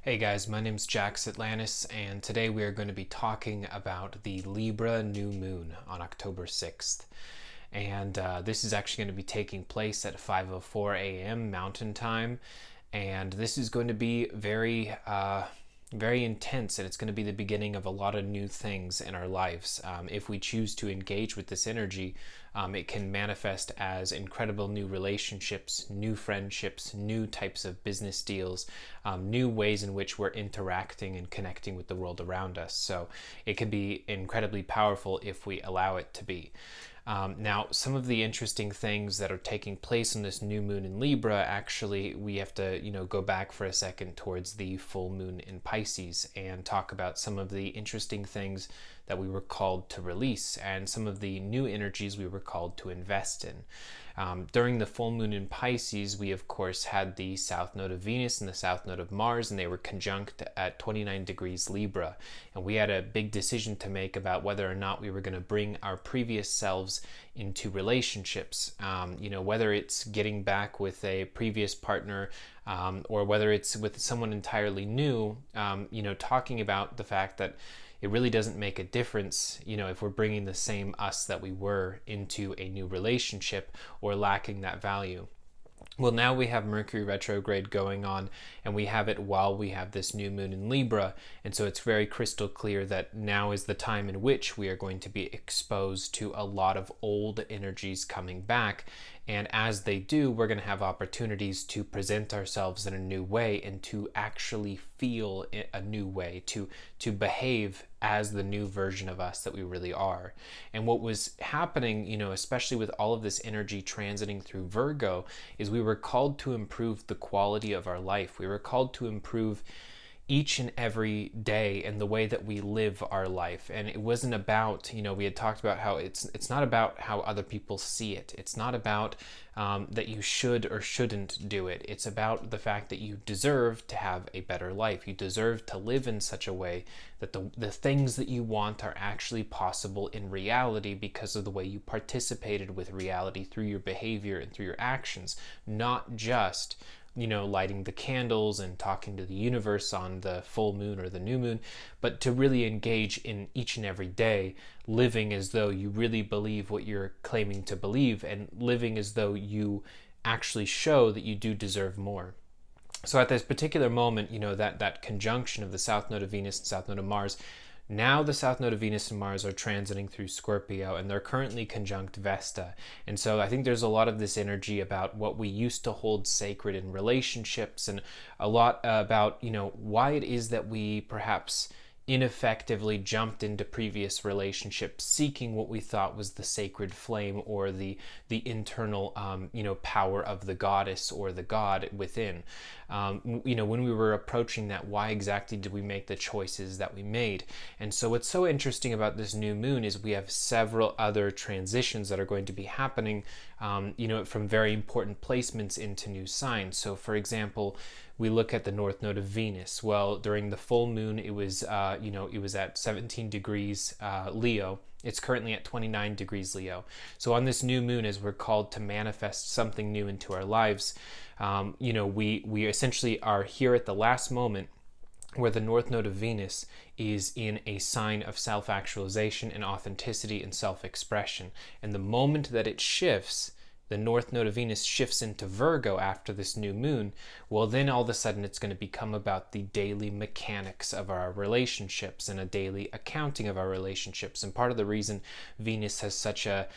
Hey guys, my name's JaxAtlantis, and today we are going to be talking about the Libra New Moon on October 6th. And this is actually going to be taking place at 5:04 a.m. Mountain Time, and this is going to be very intense, and it's going to be the beginning of a lot of new things in our lives. If we choose to engage with this energy, it can manifest as incredible new relationships, new friendships, new types of business deals, new ways in which we're interacting and connecting with the world around us. So it can be incredibly powerful if we allow it to be. Now, some of the interesting things that are taking place in this new moon in Libra, actually, we have to, go back for a second towards the full moon in Pisces and talk about some of the interesting things that we were called to release and some of the new energies we were called to invest in. During the full moon in Pisces, we of course had the south node of Venus and the south node of Mars, and they were conjunct at 29 degrees Libra. And we had a big decision to make about whether or not we were going to bring our previous selves into relationships. Whether it's getting back with a previous partner or whether it's with someone entirely new, talking about the fact that it really doesn't make a difference, if we're bringing the same us that we were into a new relationship or lacking that value. Well, now we have Mercury retrograde going on, and we have it while we have this new moon in Libra, and so it's very crystal clear that now is the time in which we are going to be exposed to a lot of old energies coming back, and as they do, we're going to have opportunities to present ourselves in a new way and to actually feel a new way, to behave as the new version of us that we really are. And what was happening, especially with all of this energy transiting through Virgo, is we were called to improve the quality of our life. We were called to improve each and every day and the way that we live our life. And it wasn't about, we had talked about how it's not about how other people see it. It's not about that you should or shouldn't do it. It's about the fact that you deserve to have a better life. You deserve to live in such a way that the things that you want are actually possible in reality because of the way you participated with reality through your behavior and through your actions, not just lighting the candles and talking to the universe on the full moon or the new moon, but to really engage in each and every day, living as though you really believe what you're claiming to believe and living as though you actually show that you do deserve more. So at this particular moment, that conjunction of the south node of Venus and south node of Mars, now the south node of Venus and Mars are transiting through Scorpio, and they're currently conjunct Vesta. And so I think there's a lot of this energy about what we used to hold sacred in relationships, and a lot about, why it is that we perhaps ineffectively jumped into previous relationships seeking what we thought was the sacred flame or the internal power of the goddess or the god within. When we were approaching that, why exactly did we make the choices that we made? And so what's so interesting about this new moon is we have several other transitions that are going to be happening from very important placements into new signs. So for example, we look at the north node of Venus. Well, during the full moon, it was at 17 degrees Leo. It's currently at 29 degrees Leo. So on this new moon, as we're called to manifest something new into our lives, we essentially are here at the last moment where the north node of Venus is in a sign of self-actualization and authenticity and self-expression. And the moment that it shifts, the north node of Venus shifts into Virgo after this new moon, well, then all of a sudden it's going to become about the daily mechanics of our relationships and a daily accounting of our relationships. And part of the reason Venus has such a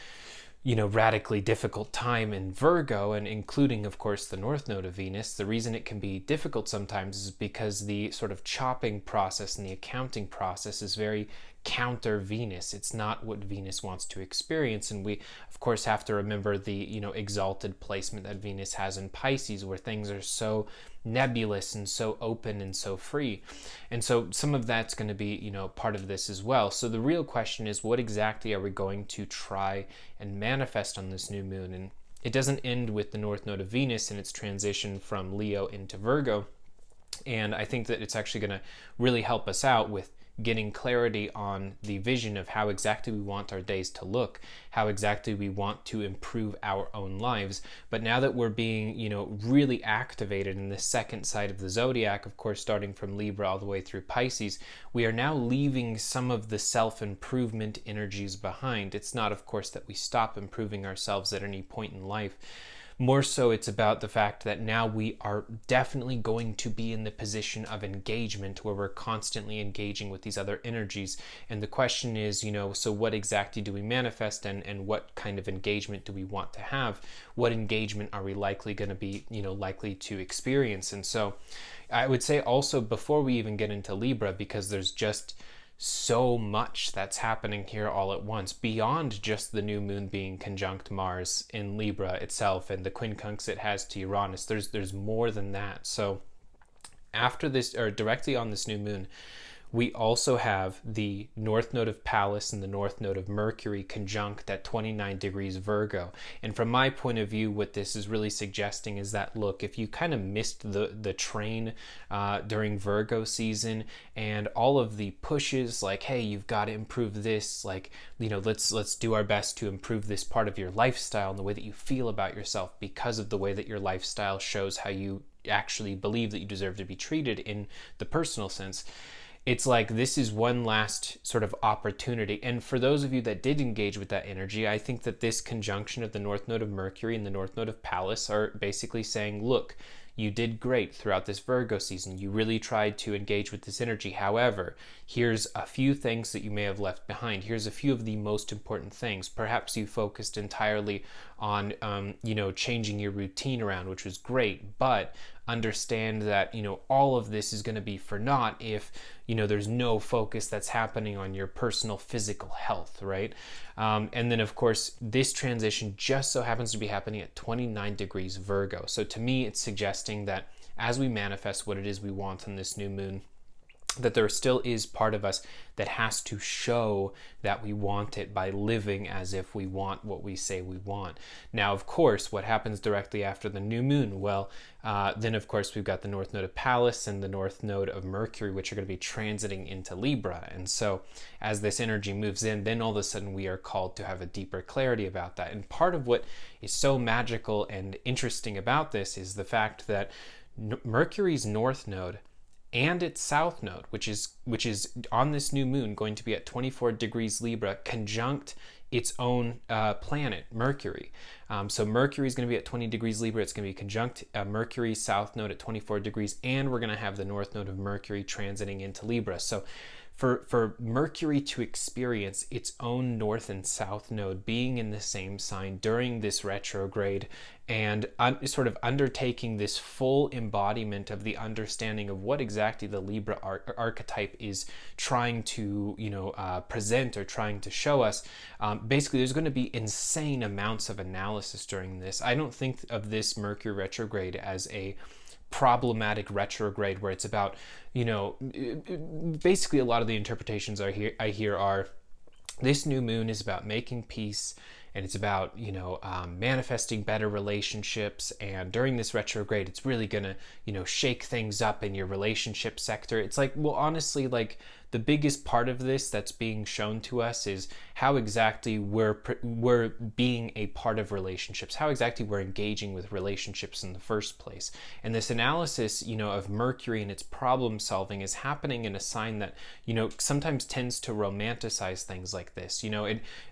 radically difficult time in Virgo, and including, of course, the north node of Venus, the reason it can be difficult sometimes is because the sort of chopping process and the accounting process is very counter Venus. It's not what Venus wants to experience, and we of course have to remember the exalted placement that Venus has in Pisces, where things are so nebulous and so open and so free. And so some of that's going to be part of this as well. So the real question is, what exactly are we going to try and manifest on this new moon? And it doesn't end with the north node of Venus and its transition from Leo into Virgo. And I think that it's actually going to really help us out with getting clarity on the vision of how exactly we want our days to look, how exactly we want to improve our own lives. But now that we're being, really activated in the second side of the zodiac, of course, starting from Libra all the way through Pisces, we are now leaving some of the self-improvement energies behind. It's not, of course, that we stop improving ourselves at any point in life. More so, it's about the fact that now we are definitely going to be in the position of engagement where we're constantly engaging with these other energies. And the question is, so what exactly do we manifest, and what kind of engagement do we want to have? What engagement are we likely going to be, likely to experience? And so I would say also, before we even get into Libra, because there's just so much that's happening here all at once, beyond just the new moon being conjunct Mars in Libra itself and the quincunx it has to Uranus. There's more than that. So after this, or directly on this new moon, we also have the north node of Pallas and the north node of Mercury conjunct at 29 degrees Virgo. And from my point of view, what this is really suggesting is that, look, if you kind of missed the train during Virgo season, and all of the pushes like, hey, you've got to improve this, like, let's do our best to improve this part of your lifestyle and the way that you feel about yourself, because of the way that your lifestyle shows how you actually believe that you deserve to be treated in the personal sense. It's like this is one last sort of opportunity. And for those of you that did engage with that energy, I think that this conjunction of the north node of Mercury and the north node of Pallas are basically saying, look, you did great throughout this Virgo season. You really tried to engage with this energy. However, here's a few things that you may have left behind. Here's a few of the most important things. Perhaps you focused entirely on, changing your routine around, which was great, but understand that, all of this is going to be for naught if, there's no focus that's happening on your personal physical health, right? And then, of course, this transition just so happens to be happening at 29 degrees Virgo. So to me, it's suggesting that as we manifest what it is we want on this new moon, that there still is part of us that has to show that we want it by living as if we want what we say we want. Now, of course, what happens directly after the new moon? Well, then, of course, we've got the north node of Pallas and the north node of Mercury, which are going to be transiting into Libra. And so as this energy moves in, then all of a sudden we are called to have a deeper clarity about that. And part of what is so magical and interesting about this is the fact that Mercury's north node and its south node, which is on this new moon going to be at 24 degrees Libra, conjunct its own planet, Mercury. So Mercury is going to be at 20 degrees Libra. It's going to be conjunct Mercury's south node at 24 degrees, and we're going to have the north node of Mercury transiting into Libra. So for Mercury to experience its own north and south node being in the same sign during this retrograde, and sort of undertaking this full embodiment of the understanding of what exactly the Libra archetype is trying to present or trying to show us. Basically, there's going to be insane amounts of analysis during this. I don't think of this Mercury retrograde as a problematic retrograde where it's about, basically a lot of the interpretations I hear are, this new moon is about making peace, and it's about, manifesting better relationships. And during this retrograde, it's really gonna, shake things up in your relationship sector. It's like, well, honestly, like, the biggest part of this that's being shown to us is how exactly we're being a part of relationships, how exactly we're engaging with relationships in the first place. And this analysis, of Mercury and its problem solving is happening in a sign that, sometimes tends to romanticize things like this.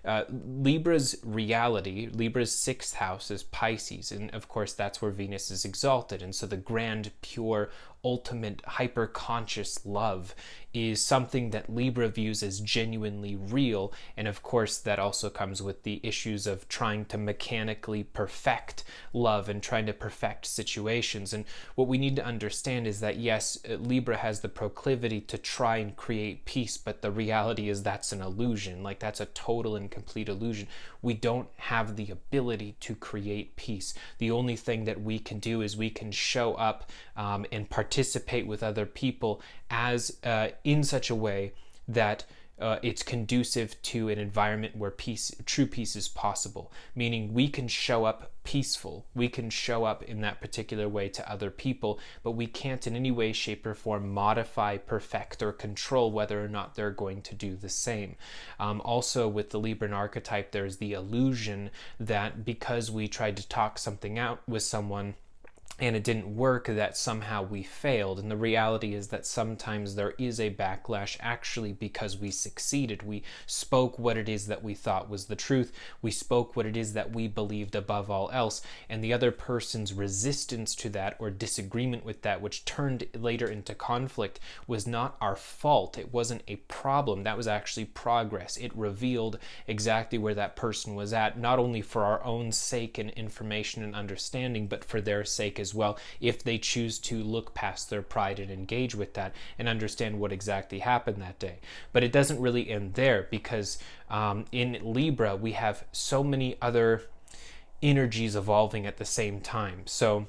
Libra's reality, Libra's sixth house is Pisces, and of course that's where Venus is exalted. And so the grand, pure, ultimate hyper-conscious love is something that Libra views as genuinely real. And of course that also comes with the issues of trying to mechanically perfect love and trying to perfect situations. And what we need to understand is that, yes, Libra has the proclivity to try and create peace, but the reality is that's an illusion. Like, that's a total and complete illusion. We don't have the ability to create peace. The only thing that we can do is we can show up and participate with other people as in such a way that it's conducive to an environment where true peace is possible, meaning we can show up peaceful, we can show up in that particular way to other people, but we can't in any way, shape, or form modify, perfect, or control whether or not they're going to do the same. Also, with the Libran archetype, there's the illusion that because we tried to talk something out with someone and it didn't work, that somehow we failed. And the reality is that sometimes there is a backlash actually because we succeeded. We spoke what it is that we thought was the truth. We spoke what it is that we believed above all else. And the other person's resistance to that or disagreement with that, which turned later into conflict, was not our fault. It wasn't a problem. That was actually progress. It revealed exactly where that person was at, not only for our own sake and information and understanding, but for their sake as well, if they choose to look past their pride and engage with that and understand what exactly happened that day. But it doesn't really end there, because in Libra we have so many other energies evolving at the same time. So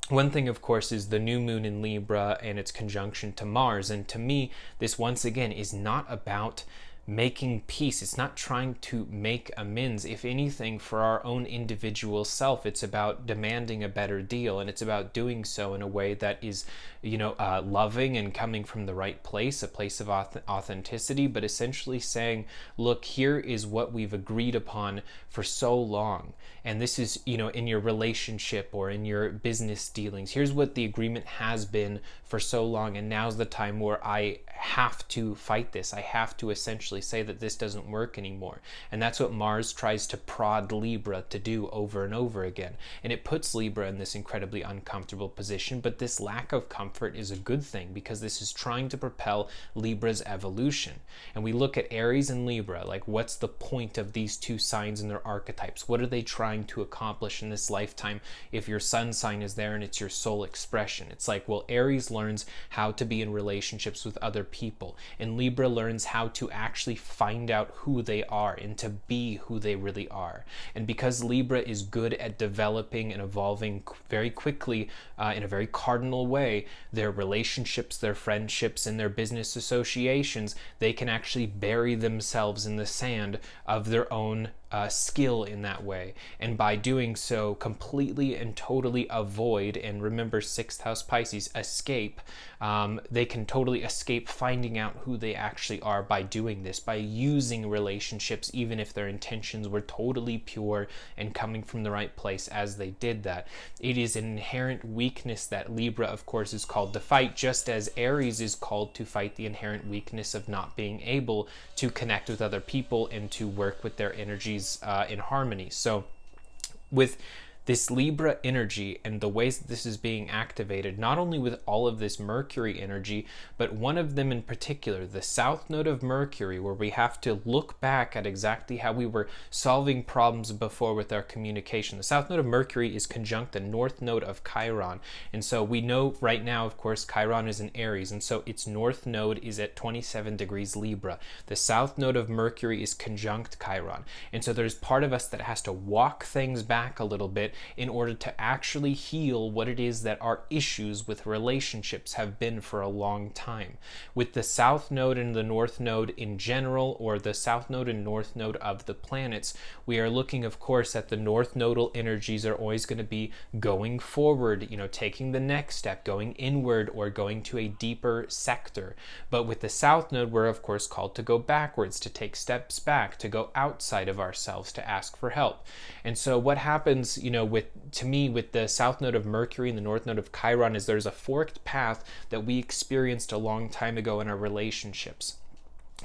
one thing, of course, is the new moon in Libra and its conjunction to Mars. And to me, this once again is not about making peace. It's not trying to make amends. If anything, for our own individual self, it's about demanding a better deal, and it's about doing so in a way that is, loving and coming from the right place, a place of authenticity, but essentially saying, look, here is what we've agreed upon for so long, and this is, in your relationship or in your business dealings, here's what the agreement has been for so long, and now's the time where I have to fight this. I have to essentially say that this doesn't work anymore. And that's what Mars tries to prod Libra to do over and over again. And it puts Libra in this incredibly uncomfortable position, but this lack of comfort is a good thing, because this is trying to propel Libra's evolution. And we look at Aries and Libra, like, what's the point of these two signs and their archetypes? What are they trying to accomplish in this lifetime if your sun sign is there and it's your soul expression? It's like, well, Aries learns how to be in relationships with other people, and Libra learns how to actually find out who they are and to be who they really are. And because Libra is good at developing and evolving very quickly in a very cardinal way, their relationships, their friendships, and their business associations, they can actually bury themselves in the sand of their own skill in that way, and by doing so completely and totally avoid, and remember 6th house Pisces, escape, they can totally escape finding out who they actually are by doing this, by using relationships even if their intentions were totally pure and coming from the right place as they did that. It is an inherent weakness that Libra, of course, is called to fight, just as Aries is called to fight the inherent weakness of not being able to connect with other people and to work with their energies in harmony. So with this Libra energy and the ways that this is being activated, not only with all of this Mercury energy, but one of them in particular, the South Node of Mercury, where we have to look back at exactly how we were solving problems before with our communication. The South Node of Mercury is conjunct the North Node of Chiron. And so we know right now, of course, Chiron is in Aries, and so its North Node is at 27 degrees Libra. The South Node of Mercury is conjunct Chiron. And so there's part of us that has to walk things back a little bit in order to actually heal what it is that our issues with relationships have been for a long time. With the South Node and the North Node in general, or the South Node and North Node of the planets, we are looking, of course, at the North Nodal energies are always going to be going forward, taking the next step, going inward, or going to a deeper sector. But with the South Node, we're, of course, called to go backwards, to take steps back, to go outside of ourselves, to ask for help. And so what happens, with the South Node of Mercury and the North Node of Chiron is there's a forked path that we experienced a long time ago in our relationships.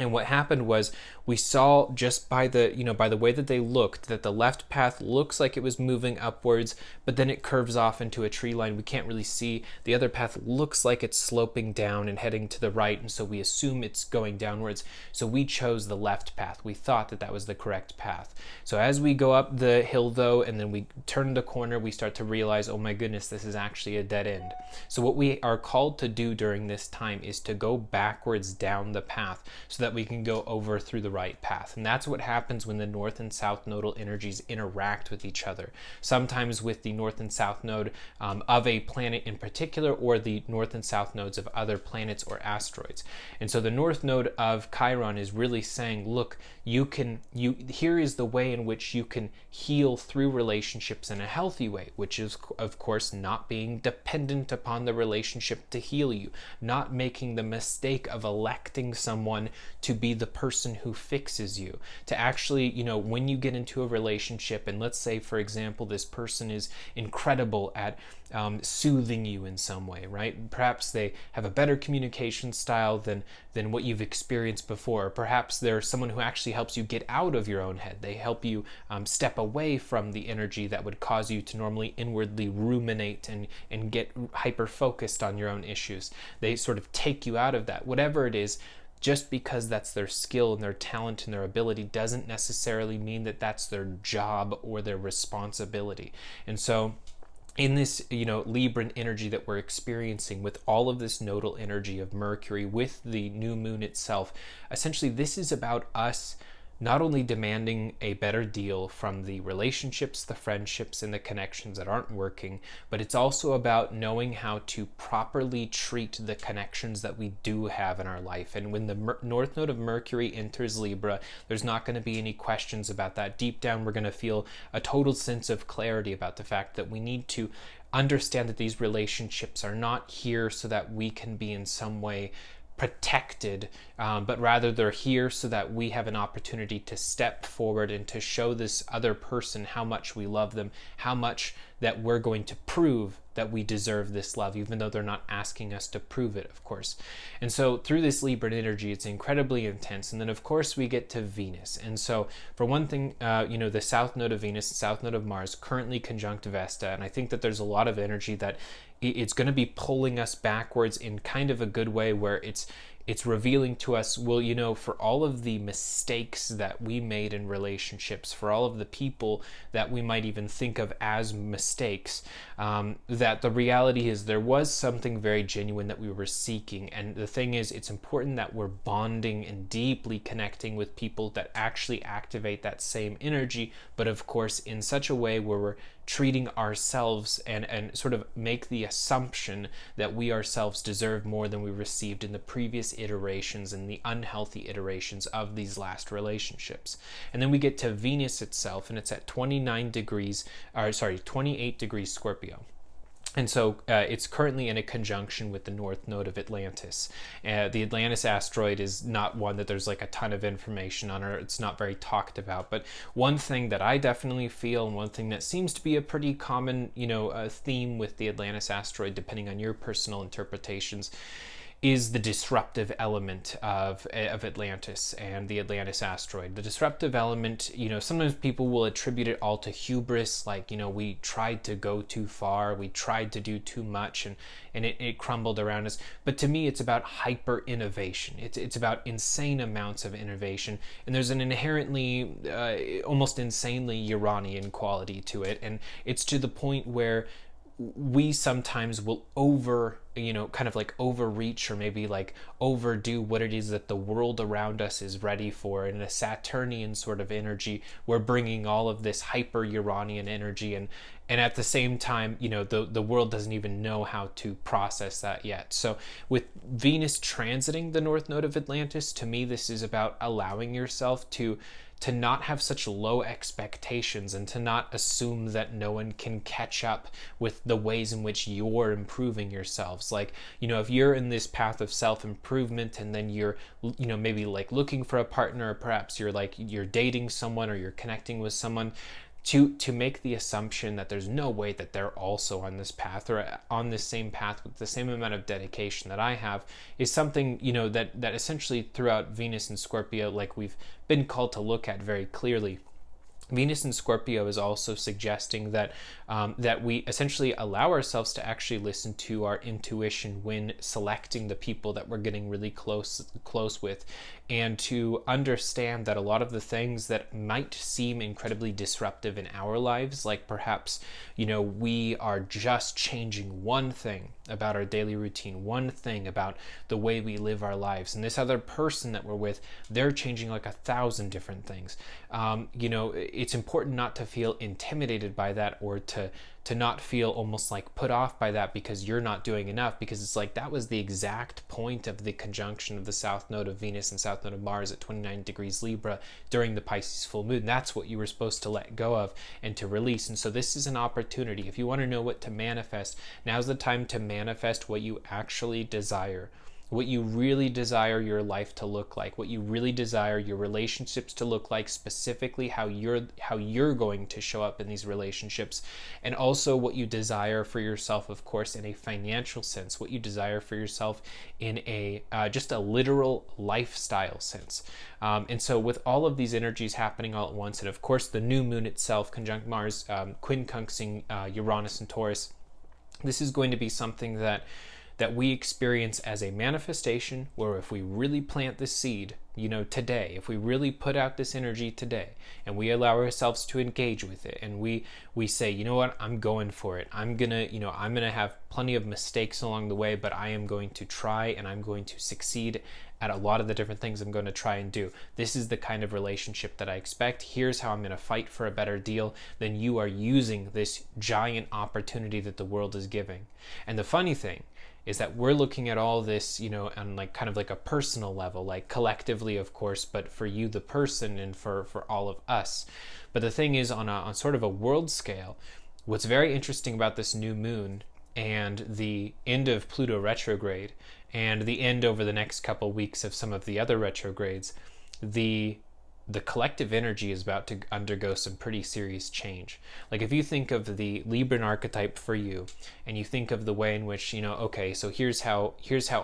And what happened was we saw just by the way that they looked, that the left path looks like it was moving upwards, but then it curves off into a tree line. We can't really see. The other path looks like it's sloping down and heading to the right, and so we assume it's going downwards. So we chose the left path. We thought that that was the correct path. So as we go up the hill, though, and then we turn the corner, we start to realize, oh my goodness, this is actually a dead end. So what we are called to do during this time is to go backwards down the path, so that that we can go over through the right path. And that's what happens when the north and south nodal energies interact with each other. Sometimes with the north and south node of a planet in particular, or the north and south nodes of other planets or asteroids. And so the north node of Chiron is really saying, look, here is the way in which you can heal through relationships in a healthy way, which is, of course, not being dependent upon the relationship to heal you, not making the mistake of electing someone to be the person who fixes you. To actually, when you get into a relationship, and let's say, for example, this person is incredible at soothing you in some way, right? Perhaps they have a better communication style than what you've experienced before. Or perhaps they're someone who actually helps you get out of your own head. They help you step away from the energy that would cause you to normally inwardly ruminate and get hyper-focused on your own issues. They sort of take you out of that. Whatever it is, just because that's their skill and their talent and their ability doesn't necessarily mean that that's their job or their responsibility. And so in this, Libran energy that we're experiencing with all of this nodal energy of Mercury, with the new moon itself, essentially this is about us not only demanding a better deal from the relationships, the friendships, and the connections that aren't working, but it's also about knowing how to properly treat the connections that we do have in our life. And when the north node of Mercury enters Libra, there's not going to be any questions about that. Deep down, we're going to feel a total sense of clarity about the fact that we need to understand that these relationships are not here so that we can be in some way protected, but rather they're here so that we have an opportunity to step forward and to show this other person how much we love them, how much that we're going to prove that we deserve this love, even though they're not asking us to prove it, of course. And so through this Libran energy, it's incredibly intense. And then, of course, we get to Venus. And so for one thing, the south node of Venus, the south node of Mars, currently conjunct Vesta. And I think that there's a lot of energy that it's going to be pulling us backwards in kind of a good way, where it's revealing to us, well, for all of the mistakes that we made in relationships, for all of the people that we might even think of as mistakes, that the reality is there was something very genuine that we were seeking. And the thing is, it's important that we're bonding and deeply connecting with people that actually activate that same energy, but of course in such a way where we're treating ourselves and sort of make the assumption that we ourselves deserve more than we received in the previous iterations and the unhealthy iterations of these last relationships. And then we get to Venus itself, and it's at 28 degrees Scorpio. And so it's currently in a conjunction with the north node of Atlantis. The Atlantis asteroid is not one that there's like a ton of information on, or it's not very talked about. But one thing that I definitely feel, and one thing that seems to be a pretty common, theme with the Atlantis asteroid, depending on your personal interpretations, is the disruptive element of Atlantis and the Atlantis asteroid. The disruptive element, sometimes people will attribute it all to hubris, like, we tried to go too far, we tried to do too much, and it crumbled around us. But to me, it's about hyper innovation. It's about insane amounts of innovation, and there's an inherently, almost insanely Uranian quality to it, and it's to the point where we sometimes will overreach, or maybe like overdo what it is that the world around us is ready for. In a Saturnian sort of energy, we're bringing all of this hyper Uranian energy, and at the same time, the world doesn't even know how to process that yet. So with Venus transiting the north node of Atlantis, to me, this is about allowing yourself to not have such low expectations, and to not assume that no one can catch up with the ways in which you're improving yourselves. Like, if you're in this path of self-improvement, and then you're, maybe like looking for a partner, or perhaps you're dating someone, or you're connecting with someone, to make the assumption that there's no way that they're also on this path, or on this same path with the same amount of dedication that I have, is something, that essentially throughout Venus and Scorpio, like we've been called to look at very clearly. Venus in Scorpio is also suggesting that that we essentially allow ourselves to actually listen to our intuition when selecting the people that we're getting really close with, and to understand that a lot of the things that might seem incredibly disruptive in our lives, like perhaps, we are just changing one thing about our daily routine, one thing about the way we live our lives, and this other person that we're with, they're changing like 1,000 different things. It's important not to feel intimidated by that, or to not feel almost like put off by that because you're not doing enough, because it's like that was the exact point of the conjunction of the south node of Venus and south node of Mars at 29 degrees Libra during the Pisces full moon. That's what you were supposed to let go of and to release. And so this is an opportunity. If you want to know what to manifest, now's the time to manifest what you actually desire, what you really desire your life to look like, what you really desire your relationships to look like, specifically how you're going to show up in these relationships, and also what you desire for yourself, of course, in a financial sense, what you desire for yourself in a just a literal lifestyle sense. And so with all of these energies happening all at once, and of course the new moon itself conjunct Mars, quincunxing Uranus and Taurus, this is going to be something that we experience as a manifestation, where if we really plant the seed, today, if we really put out this energy today, and we allow ourselves to engage with it, and we say, you know what, I'm going for it. I'm gonna have plenty of mistakes along the way, but I am going to try, and I'm going to succeed at a lot of the different things I'm going to try and do. This is the kind of relationship that I expect. Here's how I'm going to fight for a better deal. Then you are using this giant opportunity that the world is giving. And the funny thing is that we're looking at all this, on like kind of like a personal level, like collectively, of course, but for you, the person, and for all of us. But the thing is, on sort of a world scale, what's very interesting about this new moon and the end of Pluto retrograde, and the end over the next couple weeks of some of the other retrogrades, the collective energy is about to undergo some pretty serious change. Like if you think of the Libran archetype for you, and you think of the way in which, okay, so here's how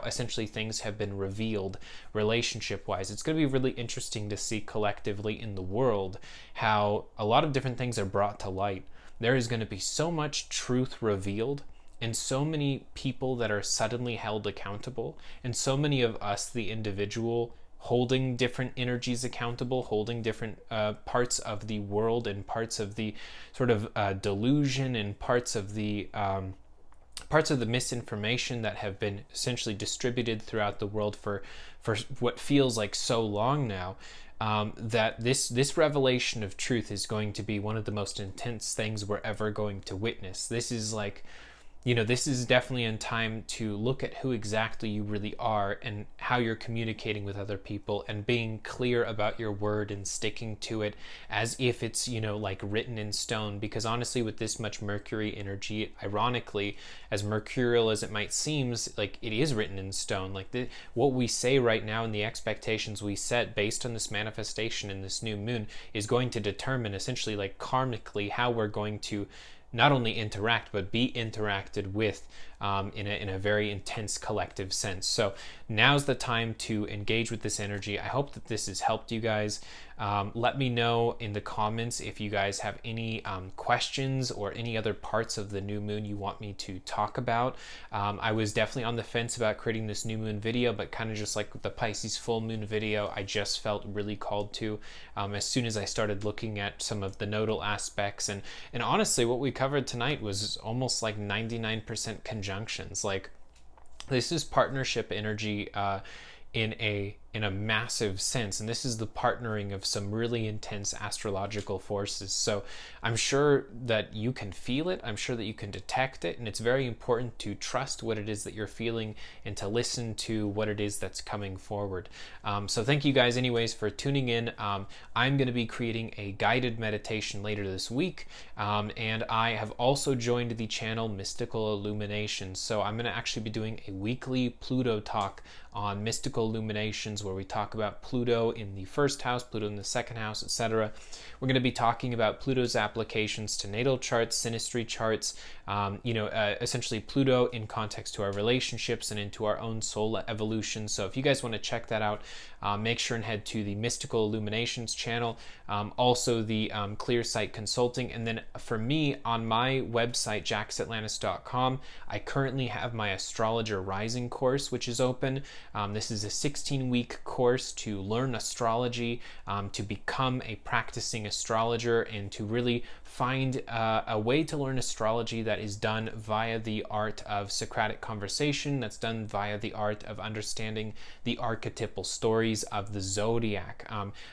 essentially things have been revealed relationship-wise. It's going to be really interesting to see collectively in the world how a lot of different things are brought to light. There is going to be so much truth revealed, and so many people that are suddenly held accountable, and so many of us, the individual, holding different energies accountable, holding different parts of the world, and parts of the sort of delusion, and parts of the misinformation that have been essentially distributed throughout the world for what feels like so long now. That this revelation of truth is going to be one of the most intense things we're ever going to witness. This is like, this is definitely in time to look at who exactly you really are, and how you're communicating with other people, and being clear about your word and sticking to it as if it's, like written in stone. Because honestly, with this much Mercury energy, ironically, as mercurial as it might seem, like it is written in stone. Like what we say right now and the expectations we set based on this manifestation in this new moon is going to determine essentially, like karmically, how we're going to not only interact, but be interacted with in a very intense collective sense. So now's the time to engage with this energy. I hope that this has helped you guys. Let me know in the comments if you guys have any questions or any other parts of the new moon you want me to talk about. I was definitely on the fence about creating this new moon video, but kind of just like with the Pisces full moon video, I just felt really called to as soon as I started looking at some of the nodal aspects. And honestly, what we covered tonight was almost like 99% conjunctions. Like this is partnership energy in a massive sense, and this is the partnering of some really intense astrological forces. So I'm sure that you can feel it, I'm sure that you can detect it, and it's very important to trust what it is that you're feeling and to listen to what it is that's coming forward. So thank you guys anyways for tuning in. I'm going to be creating a guided meditation later this week, and I have also joined the channel Mystical Illuminations. So I'm going to actually be doing a weekly Pluto talk on mystical illuminations, where we talk about Pluto in the first house, Pluto in the second house, etc. We're going to be talking about Pluto's applications to natal charts, synastry charts, essentially Pluto in context to our relationships and into our own soul evolution. So if you guys want to check that out, make sure and head to the Mystical Illuminations channel, also the Clear Sight Consulting. And then for me, on my website, JaxAtlantis.com, I currently have my Astrologer Rising course, which is open. This is a 16-week course to learn astrology, to become a practicing astrologer, and to really find a way to learn astrology that is done via the art of Socratic conversation, that's done via the art of understanding the archetypal stories of the zodiac,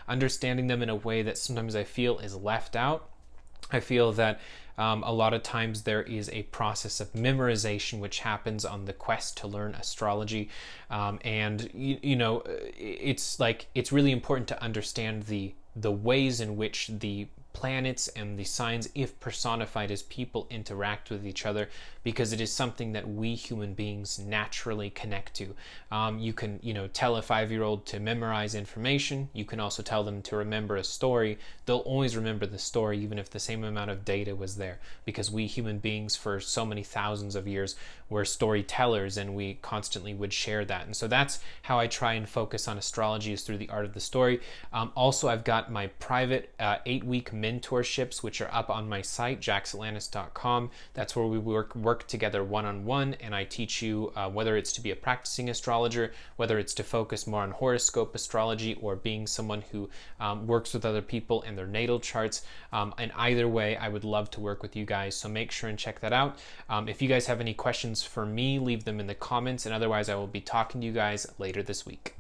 understanding them in a way that sometimes I feel is left out. I feel that a lot of times there is a process of memorization which happens on the quest to learn astrology, and it's really important to understand the ways in which the planets and the signs, if personified as people, interact with each other, because it is something that we human beings naturally connect to. You can, tell a 5-year-old to memorize information. You can also tell them to remember a story. They'll always remember the story, even if the same amount of data was there, because we human beings for so many thousands of years were storytellers, and we constantly would share that. And so that's how I try and focus on astrology, is through the art of the story. Also, I've got my private 8-week mentorships, which are up on my site, JaxAtlantis.com. That's where we work together one-on-one, and I teach you whether it's to be a practicing astrologer, whether it's to focus more on horoscope astrology, or being someone who works with other people and their natal charts. And either way, I would love to work with you guys, so make sure and check that out. If you guys have any questions for me, leave them in the comments, and otherwise I will be talking to you guys later this week.